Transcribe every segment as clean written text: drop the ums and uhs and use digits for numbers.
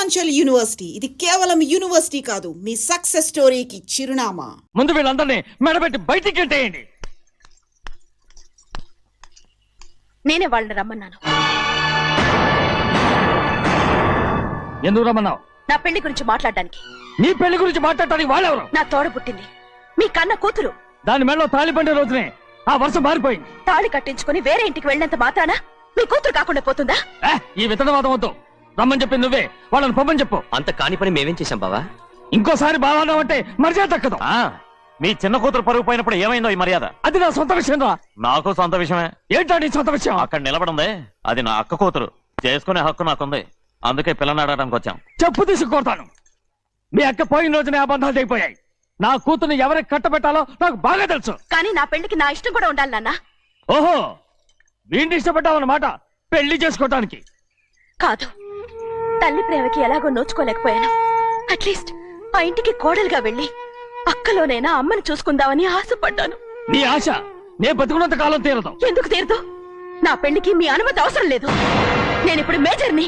Purvanchal university ఇది కేవలం university కాదు, మీ సక్సెస్ స్టోరీకి చిరునామా. ముందు వీళ్ళందరినీ మెడబెట్టి బయటికి గెంటేయండి. నేనే వాళ్ళని రమ్మన్నాను. ఎందుకు రమ్మన్నావు? నా పెళ్లి గురించి మాట్లాడడానికి. నీ పెళ్లి గురించి మాట్లాడటానికి వాళ్ళెవరు? నా తోడ పుట్టింది, మీ కన్న కూతురు. దాని మెడలో తాళి పండే రోజునే ఆ వర్షం మారిపోయింది. తాళి కట్టించుకుని వేరే ఇంటికి వెళ్ళినంత మాత్రాన మీ కూతురు కాకుండా పోతుందా? ఈ విత్తనవాదం వద్దు. రమ్మని చెప్పి నువ్వే వాళ్ళని పంపని చెప్పు. అంత కాని పని మేమేం చేశాం బావా? ఇంకోసారి బాగా అంటే మర్యాద తక్కదు. మీ చిన్న కూతురు పరుగు పోయినప్పుడు ఏమైందో ఈ మర్యాద? అది నా సొంత విషయం రా. నాకు సొంత విషయమే. ఏంటో నీ సొంత విషయం? అక్కడ నిలబడింది అది నా అక్క కూతురు. చేసుకునే హక్కు నాకుంది, అందుకే పిల్లని అడగడానికి వచ్చాం. చెప్పు తీసుకొడతాను. మీ అక్క పోయిన రోజునే ఆ బంధాలు అయిపోయాయి. నా కూతుర్ని ఎవరికి కట్టబెట్టాలో నాకు బాగా తెలుసు. కానీ నా పెళ్లికి నా ఇష్టం కూడా ఉండాలి నాన్న. ఓహో, వీడిని ఇష్టపడ్డావన్నమాట పెళ్లి చేసుకోవటానికి. కాదు, తల్లి ప్రేమకి ఎలాగో నోచుకోలేకపోయాను. అట్లీస్ట్ ఆ ఇంటికి కోడలుగా వెళ్ళి అక్కలోనైనా అమ్మని చూసుకుందామని ఆశపడ్డాను. నీ ఆశ నే బతుకున్నంత కాలం తీరదు. ఎందుకు తీరదు? నా పెళ్లికి మీ అనుమతి అవసరం లేదు. నేనిప్పుడు మేజర్ని.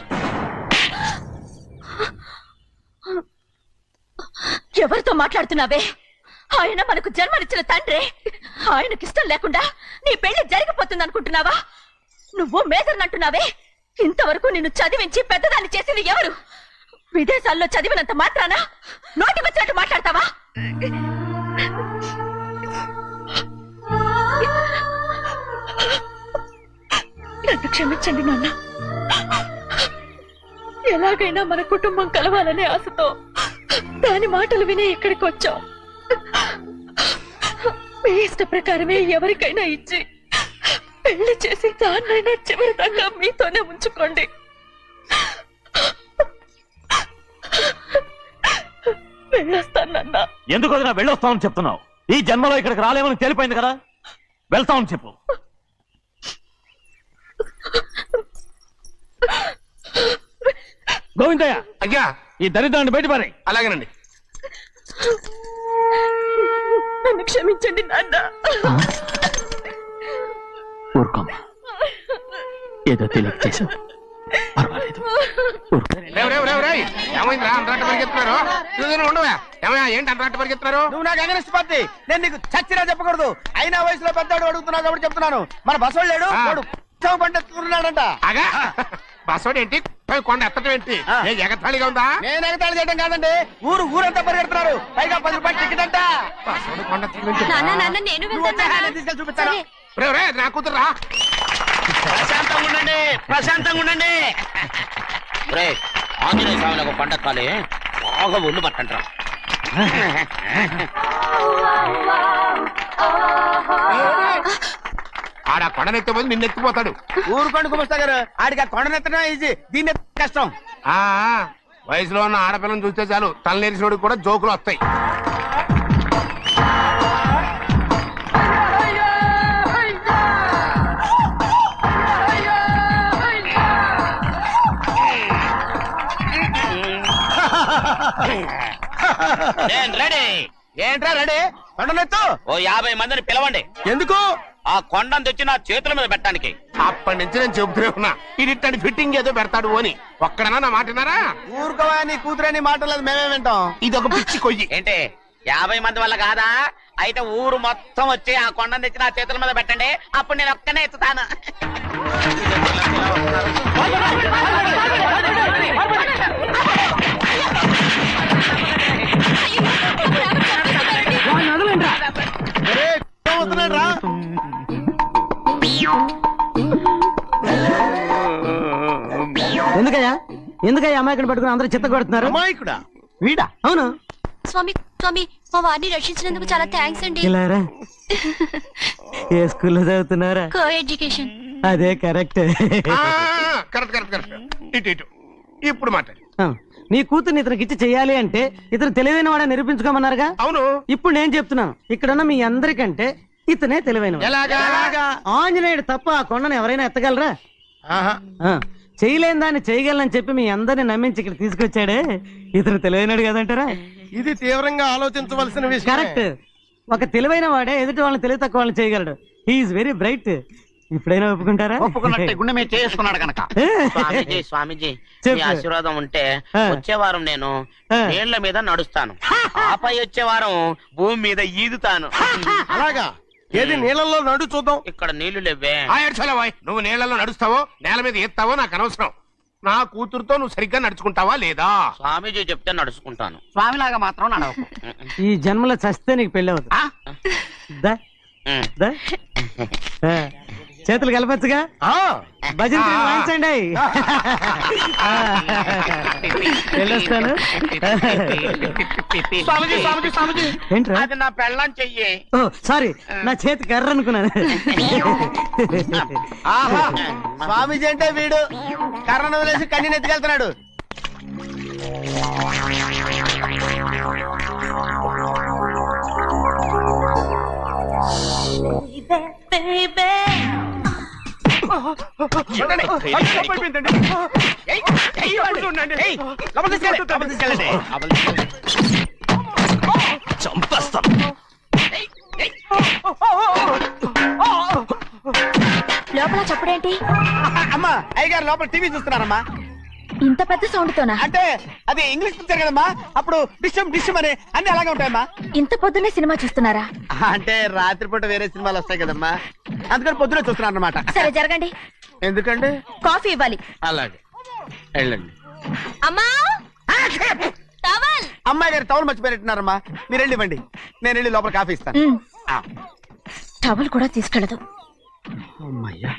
ఎవరితో మాట్లాడుతున్నావే? ఆయన మనకు జన్మనిచ్చిన తండ్రి. ఆయనకిష్టం లేకుండా నీ పెళ్లి జరిగిపోతుంది అనుకుంటున్నావా? నువ్వు మేజర్ని అంటున్నావే. ఇంతవరకు నిన్ను చదివించి పెద్దదాన్ని చేసింది ఎవరు? విదేశాల్లో చదివినంత మాత్రాన నోటికొచ్చినట్టు మాట్లాడతావా? నన్ను క్షమించండి నాన్న. ఎలాగైనా మన కుటుంబం కలవాలనే ఆశతో దాని మాటలు వినే ఇక్కడికి వచ్చాం. మీ ఇష్ట ప్రకారమే ఎవరికైనా ఇచ్చి పెళ్లి చేసి దాన్నైనా చివరి దాకా మీతోనే ఉంచుకోండి. వెళ్ళొస్తానన్నా. ఎందుకు వదినా వెళ్ళొస్తామని చెప్తున్నావు? ఈ జన్మలో ఇక్కడికి రాలేమని తెలిపోయింది కదా, వెళ్తామని చెప్పు. గోవిందయ్య, అయ్యా ఈ దరిద్రాన్ని బయట పారే. అలాగేనండి. నన్ను క్షమించండి నాన్న. ఊరుకోమ్మా, ఏదో తెలియక చేసావు, పర్వాలేదు. ఏమైందిరా అంతరాట పరిగెత్తున్నారు? ఉండవా? ఏమయ్యా ఏంటి అంతరాట పరిగెత్తున్నారు? నువ్వు నాకు అగనిస్ట్ పార్టీ. నేను నీకు చచ్చినా చెప్పకూడదు. అయినా వయసులో పెద్దవాడు అడుగుతున్నావు కాబట్టి చెప్తున్నాను. మన బసోడు లేడు, వాడు పండుతున్నాడంట. అగా బస్సోడు ఏంటి, కొండ ఎత్తడం ఏంటి? ఎగతాళిగా ఉందా? నేను ఎగతాళి చేయడం కాదండి, ఊరంతా పరిగెడుతున్నారు. పైగా 10 రూపాయలు టికెట్ అంట. బస్సోడు కొండ తీసుకెళ్ళి చూపిస్తాను. నా కూతురా. ప్రశాంతంగా ఉండండి, ప్రశాంతంగా ఉండండి. ఆంజనేయ స్వామికి పండగ కాలే బాగా ఒళ్ళు పట్టంటారా. ఆడ కొండనెత్తే పోతే నిన్నెత్తిపోతాడు. ఊరుకోండి కుమస్తా గారు, ఆడికి ఆ కొండనెత్తడం ఈజీ, దీన్ని కష్టం. వయసులో ఉన్న ఆడపిల్లని చూస్తే చాలు తలనేరిసినోడికి కూడా జోకులు వస్తాయి. ఏంట్రా రెడీ? కొండనెత్తు. ఓ 50 మందిని పిలవండి. ఎందుకు? ఆ కొండను తెచ్చి నా చేతుల మీద పెట్టడానికి. అప్పటి నుంచి నేను చెబుతూనే ఉన్నా, ఇది ఫిట్టింగ్ ఏదో పెడతాడు అని. ఒక్కడనా నా మాట విన్నారా? ఊరుకోవా, నీ కూతురని మాటలేదు మేమే వింటాం. ఇది ఒక పిచ్చి కొయ్యి. ఏంటి 50 మంది వల్ల కాదా? అయితే ఊరు మొత్తం వచ్చి ఆ కొండను తెచ్చి నా చేతుల మీద పెట్టండి, అప్పుడు నేను ఒక్కనే ఎత్తుతాను. ఎందుకయ్యా అమాయకుడు పట్టుకుని అందరూ చిత్త కొడుతున్నారు? అమాయకుడా? వీడా? అవును. స్వామి స్వామి, మా వారిని రక్షించినందుకు చాలా థ్యాంక్స్ అండి. ఏ స్కూల్లో చదువుతున్నారా? Co education. అదే కరెక్ట్. ఇటు ఇప్పుడు మాట్లాడు. నీ కూతుర్ని ఇతనికి ఇచ్చి చెయ్యాలి అంటే ఇతను తెలివైన వాడని నిరూపించుకోమన్నారుగా. అవును. ఇప్పుడు నేను చెప్తున్నాను, ఇక్కడున్న మీ అందరికంటే ఇతనే తెలివైన. ఆంజనేయుడు తప్ప ఆ కొండను ఎవరైనా ఎత్తగలరా? చేయలేని దాన్ని చేయగలనని చెప్పి మీ అందరిని నమ్మించి ఇక్కడ తీసుకొచ్చాడే, ఇతను తెలివైనడు కదంటారా? ఇది తీవ్రంగా ఆలోచించవలసిన విషయం. కరెక్ట్. ఒక తెలివైన వాడే ఎదుటి వాళ్ళని తెలివి తక్కువ వాళ్ళని చేయగలడు. He's very bright. ఇప్పుడైనా ఒప్పుకుంటారా? ఒప్పుకున్నట్టే గుండె మీద చేసుకున్నాడు కనుక. స్వామీజీ స్వామీజీ మీ చెప్పు. ఆశీర్వాదం ఉంటే ఆ. వచ్చే వారం నేను ఆ. నీళ్ల మీద నడుస్తాను, ఆపై వచ్చే వారం భూమి మీద ఈదుతాను. అలాగా? ఏది నీళ్ళల్లో నడు చూద్దాం. ఇక్కడ నీళ్లు లేవే. ఆయర్చలవాయ్ నువ్వు నీళ్లలో నడుస్తావో నేల మీద ఎత్తావో నాకు అనవసరం. నా కూతురుతో నువ్వు సరిగ్గా నడుచుకుంటావా లేదా? స్వామీజీ చెప్తే నడుచుకుంటాను, స్వామిలాగా మాత్రం నడవకు. ఈ జన్మలో చస్తే నీకు పెళ్ళి అవుతుంది. ఆ? దా, దా. ఆ, చేతులు కలపచ్చుగా. భజన వాయించండి. వెళ్ళొస్తాను. స్వామీజీ స్వామీజీ స్వామీజీ ఏంట్రా? అది నా పెళ్ళం చెయ్యి. ఓ సారీ, నా చేతి కర్ర అనుకున్నాను. ఆహా, స్వామీజీ అంటే వీడు కర్రను వదిలేసి కన్నీ నెత్తికెళ్తున్నాడు. చంపేస్తాను. లోపల చప్పుడేంటి? అమ్మా అయ్యగారు లోపల టీవీ చూస్తున్నారమ్మా. ఇంత పెద్ద సౌండ్ తోనా? అంటే అది ఇంగ్లీష్ పిక్చర్ కదమ్మా, అప్పుడు డిస్టమ్ డిస్టమ్ అని అన్ని అలాగే ఉంటాయమ్మా. ఇంత పొద్దున్నే సినిమా చూస్తున్నారా? అంటే రాత్రిపూట వేరే సినిమాలు వస్తాయి కదమ్మా, అందుకని పొద్దున చూస్తున్నాను అనమాట. సరే జరగండి, ఎందుకండి? కాఫీ ఇవ్వాలి. అలాగే వెళ్ళండి. అమ్మా టవల్. అమ్మాయి గారు టవల్ మర్చిపోయినట్టున్నారమ్మా, మీరు వెళ్ళి ఇవ్వండి, నేను వెళ్ళి లోపల కాఫీ ఇస్తాను. టవల్ కూడా తీసుకెళ్ళదు. అమ్మయ్యా,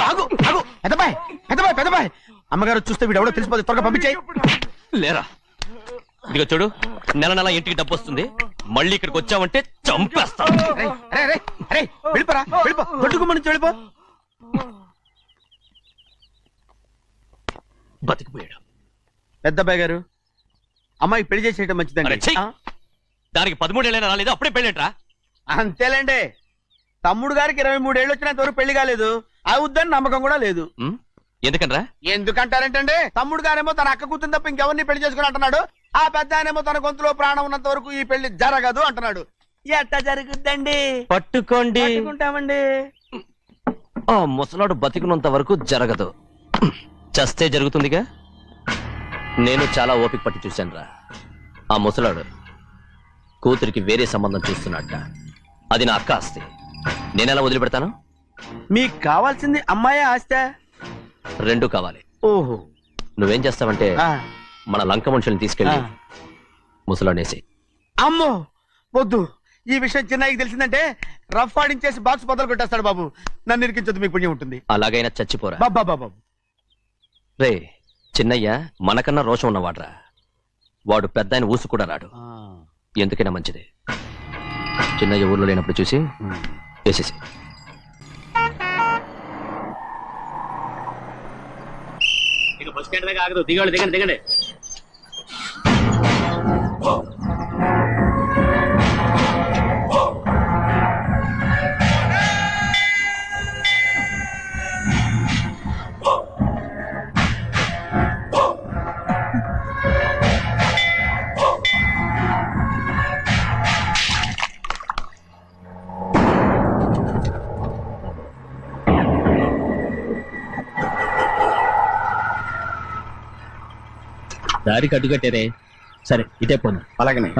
ఆగు, ఆగు. పెద్దబాయ్ పెద్దబాయ్ పెద్దబాయ్, అమ్మగారు చూస్తే వీడు ఎవడో తెలిసిపోతే త్వరగా పంపించాయి. లేరా, ఇదిగో చూడు, నెల నెల ఇంటికి డబ్బు వస్తుంది, మళ్ళీ ఇక్కడికి వచ్చావంటే చంపేస్తా. వెళ్ళిపోరా, వెళ్ళిపో, దొడ్డుకుమ్మ నుంచి వెళ్ళిపో. బతికిపోయాడు. పెద్దబాయ్ గారు, అమ్మాయి పెళ్లి చేసేయటం అరే, మంచిదండి. ఛీ! దానికి 13 ఏళ్ళైనా రాలేదు, అప్పుడే పెళ్ళేంట్రా? అంతేలేండి, తమ్ముడు గారికి 23 ఏళ్ళు వచ్చినంత వరకు పెళ్లి కాలేదు, అవుద్దని నమ్మకం కూడా లేదు. ఎందుకనరా? ఎందుకంటారేంటండి, తమ్ముడు గారేమో తన అక్క కూతురు తప్ప ఇంకెవరిని పెళ్లి చేసుకుని అంటున్నాడు, ఆ పెద్ద ఆయనేమో తన గొంతులో ప్రాణం ఉన్నంత వరకు ఈ పెళ్లి జరగదు అంటున్నాడు. ఎట్ట జరుగుద్దండి? పట్టుకోండి. పట్టుకుంటామండి. ఆ ముసలాడు బతికినంత వరకు జరగదు, చస్తే జరుగుతుందిగా. నేను చాలా ఓపిక పట్టి చూశానురా. ఆ ముసలాడు కూతురికి వేరే సంబంధం చూస్తున్నట్ట. అది నా అక్క ఆస్తి, నేనెలా వదిలిపెడతాను? మీకు కావాల్సింది అమ్మాయి ఆస్తి? రెండు కావాలి. ఓహో, నువ్వేం చేస్తావంటే మన లంక మనుషుల్ని తీసుకెళ్ళి ముసలాడేసి. అమ్మో వద్దు, ఈ విషయం చిన్నయ్యకి తెలిసిందంటే రఫ్ ఆడించేసి బాక్స్ బదులు కొట్టేస్తాడు బాబు. నన్ను ఇరికించదు, మీకు పుణ్యం ఉంటుంది. అలాగైనా చచ్చిపోరా. బాబా బాబు, రే చిన్నయ్య మనకన్నా రోషం ఉన్నవాడ్రా. వాడు పెద్ద ఆయన ఊసు కూడా రాడు. ఎందుకైనా మంచిది, చిన్నయ్య ఊర్లో లేనప్పుడు చూసి వేసేసి. బస్ స్టాండ్ దగ్గర ఆగదు, దిగండి దిగండి దిగండి. దారికి అడ్డుకట్టేరే. సరే ఇటే పోను. అలాగనే.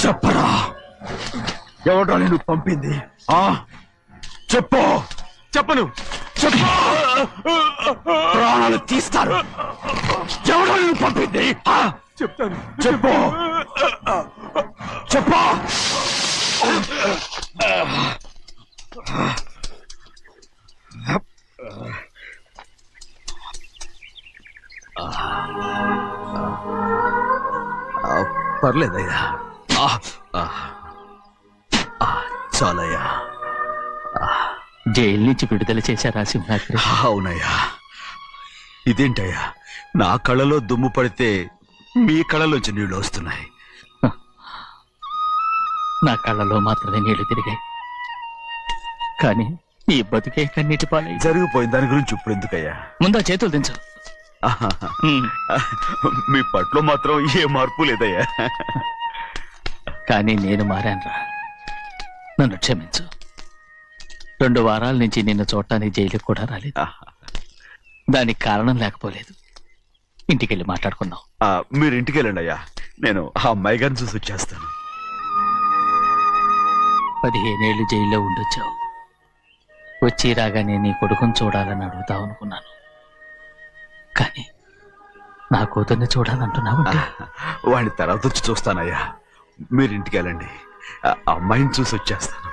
చెప్పరా, ఎవడో నేను పంపింది? చెప్పు. చెప్పను. చెప్పు, ప్రాణాలు తీస్తారు. ఎవడో నేను పంపింది? చెప్తాను. చెప్పు. చెప్పు. పర్లేదయ్యా, చాలయ్యా. జైలు నుంచి విడుదల చేశారా సింహాద్రి? అవునయ్యా. ఇదేంటయ్యా, నా కళ్ళలో దుమ్ము పడితే మీ కళ్ళలోంచి నీళ్లు వస్తున్నాయి. నా కళ్ళలో మాత్రమే నీళ్లు తిరిగాయి, కానీ ఈ బతుకే కన్నీటి పాలై. జరిగిపోయిన దాని గురించి ఇప్పుడు ఎందుకయ్యా? ముందా చేతులు దించు. మీ పట్ల మాత్రం ఏ మార్పు లేదయ్యా. కానీ నేను మారానురా, నన్ను క్షమించు. 2 వారాల నుంచి నిన్ను చూడటానికి జైలుకి కూడా రాలేదు. దానికి కారణం లేకపోలేదు. ఇంటికెళ్ళి మాట్లాడుకుందాం. మీరు ఇంటికి వెళ్ళండి అయ్యా, నేను ఆ అమ్మాయి గారిని చూసి వచ్చేస్తాను. 15 ఏళ్ళు జైల్లో ఉండొచ్చావు. వచ్చి రాగానే నీ కొడుకుని చూడాలని అడుగుతావు అనుకున్నాను, కానీ నా కూతుర్ని చూడాలంటున్నావు. వాడిని తర్వాత వచ్చి చూస్తానయ్యా, మీరు ఇంటికి వెళ్ళండి. ఆ అమ్మాయిని చూసి వచ్చేస్తాను.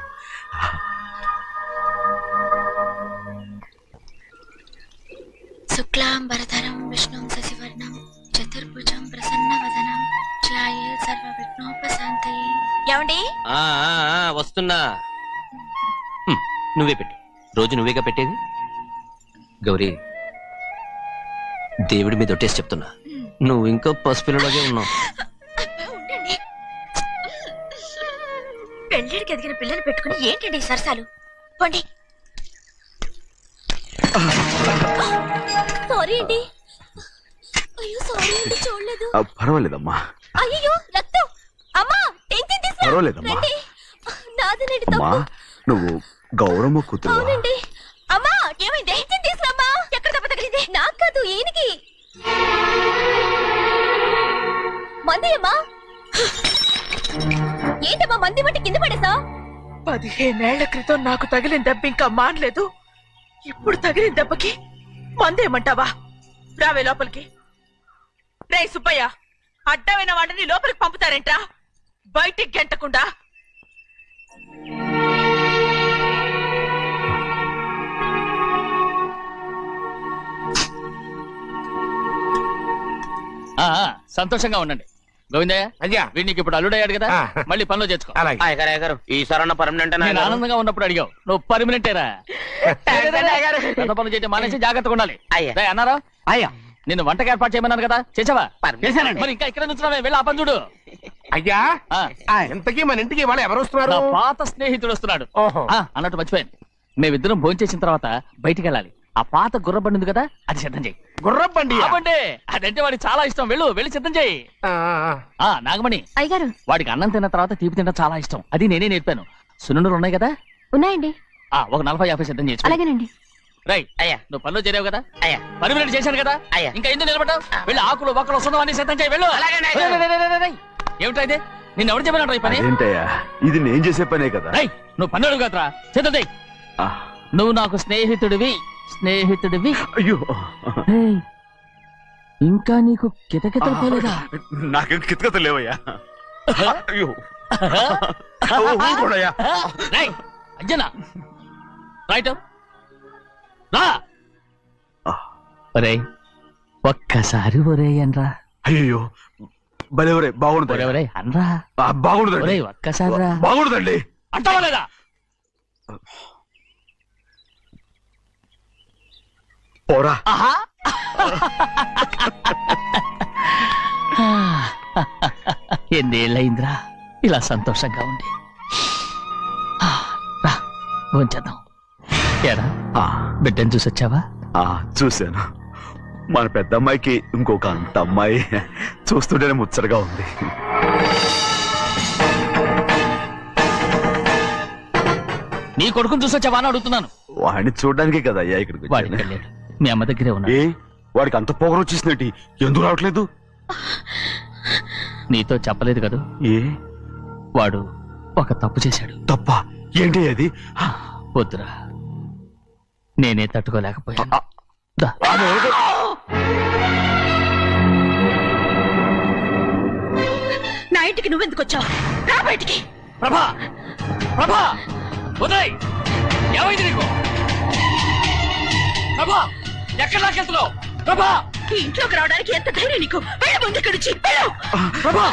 శుక్లాంబరధరం విష్ణుం శశివర్ణం చతుర్భుజం ప్రసన్నవదనం ధ్యాయే సర్వవిఘ్నోపశాంతయే. ఏమండి? వస్తున్నా. నువ్వే పెట్టు. రోజు నువ్వేగా పెట్టేది. గౌరీ, దేవుడి మీద ఒట్టేసి చెప్తున్నా, నువ్వు ఇంకా పసిపిల్లలాగే ఉన్నావు. పెళ్ళిడికి ఎదిగిన పిల్లని పెట్టుకుని ఏంటండి ఈ సరసాలు? పోండి. సారీ అండి. అయ్యో సారీ అండి, చూడలేదు. పర్వాలేదమ్మా. అయ్యో రక్తం. అమ్మా టెన్షన్ తీసుకురా. పర్వాలేదమ్మా. రండి. నాదనండి అమ్మా, తప్పు. నువ్వు గౌరమ్మ కూతురు. అవునండి. అమ్మా ఏమైంది? టెన్షన్ తీసుకురామ్మా. ఎక్కడ దెబ్బ తగిలింది? నాకు కాదు, ఈయనకి. మంది అమ్మా. ఏంటమ్మా మంది బట్టి కింద పడేసా? 15 ఏళ్ల క్రితం నాకు తగిలిన దెబ్బ ఇంకా మానలేదు. ఇప్పుడు తగిలిన దెబ్బకి మందేమంటావా? రావే లోపలికి. రే సుబ్బయ్య, అడ్డమైన వాడిని లోపలికి పంపుతారేంట్రా? బయటికి గెంటకుండా. సంతోషంగా ఉండండి. గోవిందయ్య, అయ్యా, వీడికి ఇప్పుడు అల్లుడయ్యాడు కదా, మళ్ళీ పనిలో చేర్చుకో. అలాగే. అయ్యగారు ఈసారన్న పర్మనెంట్ నేను ఆనందంగా ఉన్నప్పుడు అడిగావు, నువ్వు పర్మనెంటేరా. పెద్ద పనులు చేయడం మానేసి జాగ్రత్తగా ఉండాలి. అయ్యా. రేయ్, అన్నారా? అయ్యా, నిన్ను వంటకి ఏర్పాటు చేయమన్నాను కదా, చేసావా? చేశానండి. మరి ఇంకా ఇక్కడ నుంచున్నావే, వెళ్ళి ఆ పని చూడు. అయ్యా, ఆ, ఇంతకీ మన ఇంటికి వాళ్ళు ఎవరు వస్తున్నారు? నా పాత స్నేహితుడు వస్తున్నాడు. ఓహో. అన్నట్టు మర్చిపోయాను, మేమిద్దరం భోంచేసిన తర్వాత బయటికి వెళ్ళాలి. ఆ పాత గుర్రబండి ఉంది కదా, అది సిద్ధం చేయి. గుర్రబండి. అవండి, అదంటే వాడికి చాలా ఇష్టం. వెళ్ళి సిద్ధం చేయి. నాగమణి, అయ్యగారు వాడికి అన్నం తిన్న తర్వాత తీపి తినడం చాలా ఇష్టం. అది నేనే నేర్పాను. సున్నుండలు ఉన్నాయి కదా? ఉన్నాయండి. ఒక 40-50 సిద్ధం చేసి అలాగేనండి. రైట్ అయ్యా. నువ్వు పనులు చేరావు కదా అయ్యా. పర్మినెంట్ చేశాను కదా అయ్యా. ఇంకా ఎందుకు నిలబడ్డావు వెళ్ళి ఆకులు ఒక్కలు వస్తున్నావు అన్ని సిద్ధం చేయి వెళ్ళు అలాగేనండి. రేయ్, రేయ్, రేయ్, రేయ్, రేయ్. ఏమిటా ఇది నిన్ను ఎవరు చెప్పినట్టు ఈ పని ఏంటయ్యా ఇది నేను చేసే పనే కదా. రేయ్, నువ్వు పన్నుడు కదరా సిద్ధం చేయి ఆ, నువ్వు నాకు స్నేహితుడివి అయ్యో రేయ్, ఇంకా నీకు కితకితలు పోలేదా నాకేం కితకత లేవయ్యా. అయ్యో ఊరుకోడయ్యా. రేయ్, అంజనా రైట్ రా ఒరేయ్ ఒక్కసారి ఒరేయ్ అనరా అయ్యో భలేవరే బాగుండదు. ఒరేయ్ అనరా బాగుండదండి. ఒరేయ్ ఒక్కసారి రా బాగుండదండి. అంటావా లేదా పోరా. ఆహా ఎన్నేళ్ళయిందిరా ఇలా సంతోషంగా ఉండి రా భోంచేద్దాం ఏరా ఆ, బిడ్డను చూసొచ్చావా ఆ, చూశాను. మన పెద్ద అమ్మాయికి ఇంకొక అంత అమ్మాయి చూస్తుంటేనే ముచ్చటగా ఉంది. నీ కొడుకుని చూసొచ్చావా అని అడుగుతున్నాను వాడిని చూడడానికే కదా అయ్యా ఇక్కడికి వాడికి వచ్చాను. వెళ్ళాడు మీ అమ్మ దగ్గరే ఉన్నాడు ఏ వాడికి అంత పొగరు వచ్చేసినట్టు ఎందుకు రావట్లేదు? నీతో చెప్పలేదు కదూ ఏ వాడు ఒక తప్పు చేశాడు తప్ప ఏంటి అది? వద్దురా నేనే తట్టుకోలేకపోయాను ఆ, దా. నా ఇంటికి నువ్వెందుకు వచ్చావు? రా బయటికి. ప్రభా ప్రభా ఉదయ్ ఏమైంది నీకు ప్రభా ఎక్కడ నాకెళ్తున్నావు ప్రభా ఈ ఇంట్లోకి రావడానికి ఎంత ధైర్యం నీకు? వెళ్ళు ముందు ఇక్కడి నుంచి, వెళ్ళు. ప్రభా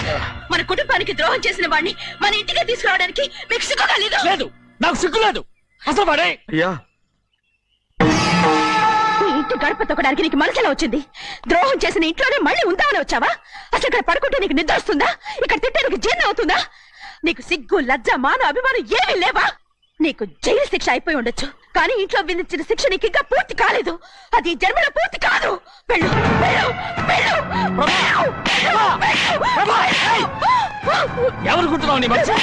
మన కుటుంబానికి ద్రోహం చేసిన వాడిని మన ఇంటికి తీసుకురావడానికి మీకు సిగ్గుగా లేదు? లేదు నాకు సిగ్గు లేదు అసలు వాడే అయ్యా ఈ ఇంటి గడప తొక్కడానికి నీకు మనసులో వచ్చింది. ద్రోహం చేసిన ఇంట్లోనే మళ్ళీ ఉందామని వచ్చావా? అసలు ఇక్కడ పడుకుంటే నీకు నిద్ర వస్తుందా? ఇక్కడ తింటే నీకు జీర్ణం అవుతుందా? నీకు సిగ్గు లజ్జ మాన అభిమానం ఏమీ లేవా? నీకు జైలు శిక్ష అయిపోయి ఉండొచ్చు, కానీ ఇంట్లో విధించిన శిక్ష నీకు ఇంకా పూర్తి కాలేదు. అది ఈ జన్మలో పూర్తి కాదు. వెళ్ళు, వెళ్ళు, వెళ్ళు, వెళ్ళు, వెళ్ళు, వెళ్ళు. ఎవరు కుంటున్నావు నీ మనసు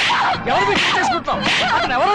ఎవరు చేసుకుంటున్నావు అతను ఎవరు